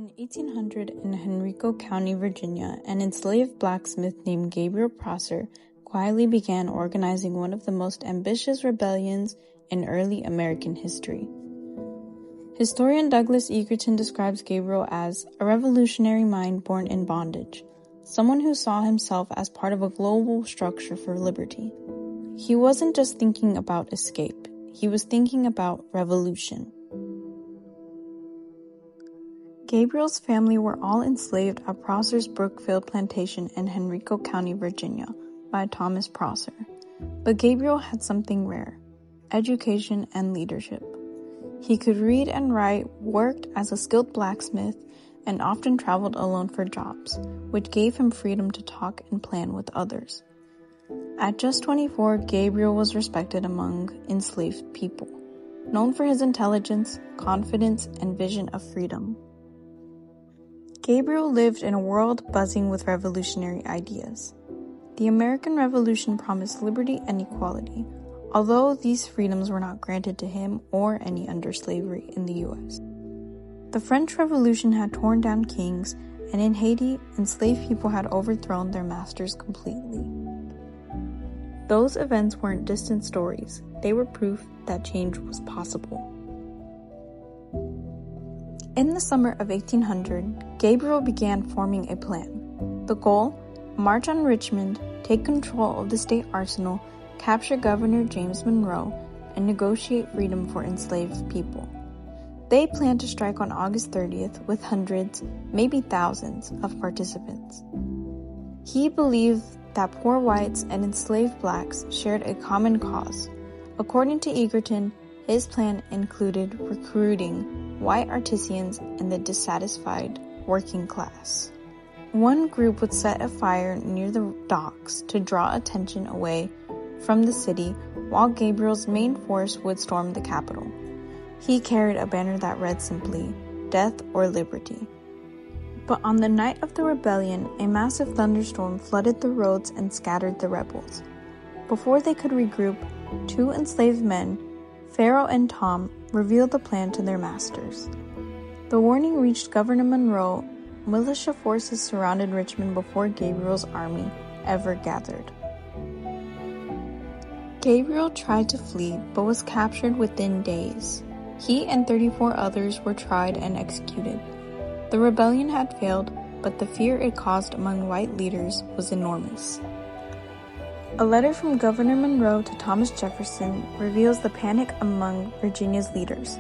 In 1800, in Henrico County, Virginia, an enslaved blacksmith named Gabriel Prosser quietly began organizing one of the most ambitious rebellions in early American history. Historian Douglas Egerton describes Gabriel as a revolutionary mind born in bondage, someone who saw himself as part of a global structure for liberty. He wasn't just thinking about escape, he was thinking about revolution. Gabriel's family were all enslaved at Prosser's Brookfield plantation in Henrico County, Virginia, by Thomas Prosser. But Gabriel had something rare: education and leadership. He could read and write, worked as a skilled blacksmith, and often traveled alone for jobs, which gave him freedom to talk and plan with others. At just 24, Gabriel was respected among enslaved people, known for his intelligence, confidence, and vision of freedom. Gabriel lived in a world buzzing with revolutionary ideas. The American Revolution promised liberty and equality, although these freedoms were not granted to him or any under slavery in the U.S. The French Revolution had torn down kings, and in Haiti, enslaved people had overthrown their masters completely. Those events weren't distant stories, they were proof that change was possible. In the summer of 1800, Gabriel began forming a plan. The goal: march on Richmond, take control of the state arsenal, capture Governor James Monroe, and negotiate freedom for enslaved people. They planned to strike on August 30th with hundreds, maybe thousands, of participants. He believed that poor whites and enslaved blacks shared a common cause. According to Egerton, his plan included recruiting white artisans and the dissatisfied working class. One group would set a fire near the docks to draw attention away from the city, while Gabriel's main force would storm the Capitol. He carried a banner that read simply, "Death or Liberty." But on the night of the rebellion, a massive thunderstorm flooded the roads and scattered the rebels. Before they could regroup, two enslaved men, Pharaoh and Tom, revealed the plan to their masters. The warning reached Governor Monroe. Militia forces surrounded Richmond before Gabriel's army ever gathered. Gabriel tried to flee, but was captured within days. He and 34 others were tried and executed. The rebellion had failed, but the fear it caused among white leaders was enormous. A letter from Governor Monroe to Thomas Jefferson reveals the panic among Virginia's leaders.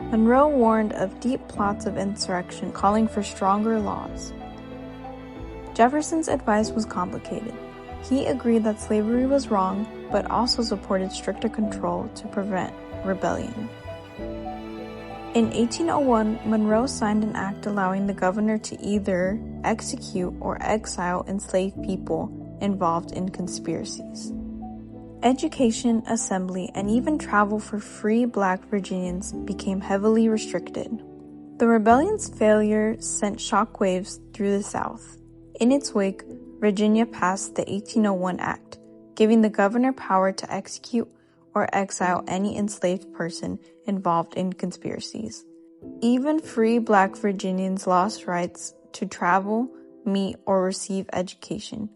Monroe warned of deep plots of insurrection calling for stronger laws. Jefferson's advice was complicated. He agreed that slavery was wrong, but also supported stricter control to prevent rebellion. In 1801, Monroe signed an act allowing the governor to either execute or exile enslaved people involved in conspiracies. Education, assembly, and even travel for free black Virginians became heavily restricted. The rebellion's failure sent shockwaves through the South. In its wake, Virginia passed the 1801 Act, giving the governor power to execute or exile any enslaved person involved in conspiracies. Even free black Virginians lost rights to travel, meet, or receive education.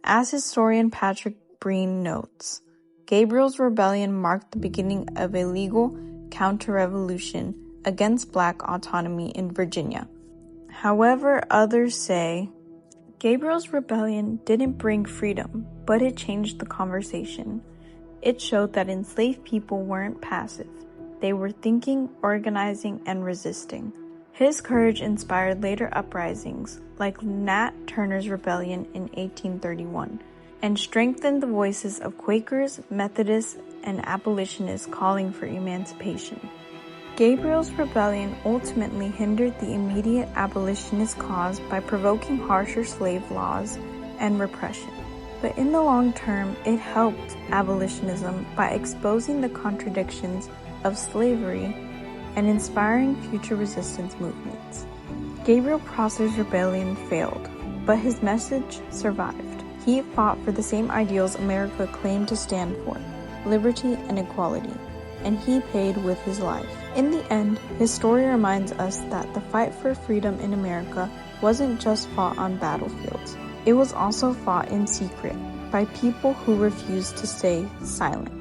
As historian Patrick Breen notes, Gabriel's rebellion marked the beginning of a legal counter-revolution against black autonomy in Virginia. However, others say Gabriel's rebellion didn't bring freedom, but it changed the conversation. It showed that enslaved people weren't passive. They were thinking, organizing, and resisting. His courage inspired later uprisings, like Nat Turner's rebellion in 1831, and strengthened the voices of Quakers, Methodists, and abolitionists calling for emancipation. Gabriel's rebellion ultimately hindered the immediate abolitionist cause by provoking harsher slave laws and repression. But in the long term, it helped abolitionism by exposing the contradictions of slavery and inspiring future resistance movements. Gabriel Prosser's rebellion failed, but his message survived. He fought for the same ideals America claimed to stand for: liberty and equality. and he paid with his life. In the end, his story reminds us that the fight for freedom in America wasn't just fought on battlefields. It was also fought in secret by people who refused to stay silent.